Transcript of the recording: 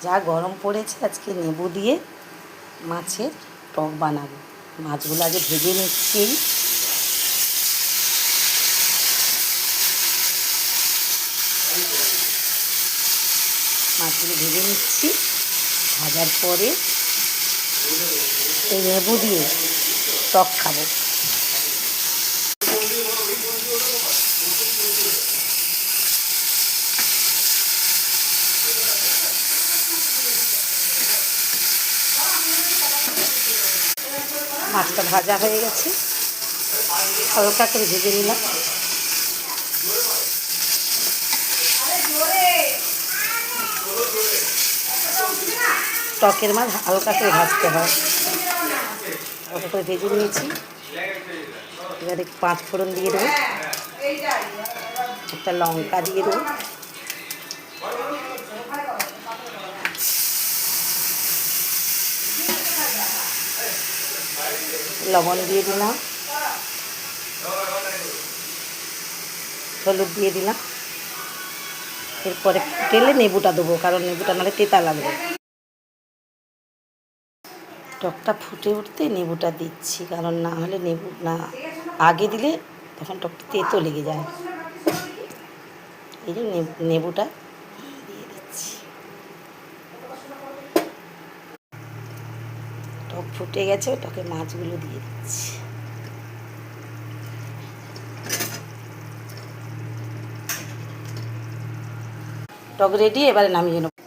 যা গরম পড়েছে, আজকে লেবু দিয়ে মাছের টক বানাবো। মাছগুলো আগে ভেজে নিচ্ছি। মাছগুলো ভেজে নিচ্ছি। ভাজার পরে এই লেবু দিয়ে টক খাবো। মাছটা ভাজা হয়ে গেছে, হালকা করে ভেজে নিলাম। টকের মাছ হালকা করে ভাজতে হয়, হালকা করে ভেজে নিয়েছি। এবারে 5 ফোড়ন দিয়ে দেবো, একটা লঙ্কা দিয়ে দেবো, লবণ দিয়ে দিলাম, হলুদ দিয়ে দিলাম। এরপরে ফুটেলে নেবুটা দেবো, কারণ নেবুটা নাহলে তেতা লাগবে। টকটা ফুটে উঠতে নেবুটা দিচ্ছি, কারণ না হলে নেবু না আগে দিলে তখন টকটা তেতো লেগে যায়। এই জন্য নেবুটা দিয়ে দিচ্ছি। টক ফুটে গেছে, টকে মাছগুলো দিয়ে দিচ্ছি। টক রেডি, এবারে নামিয়ে নেব।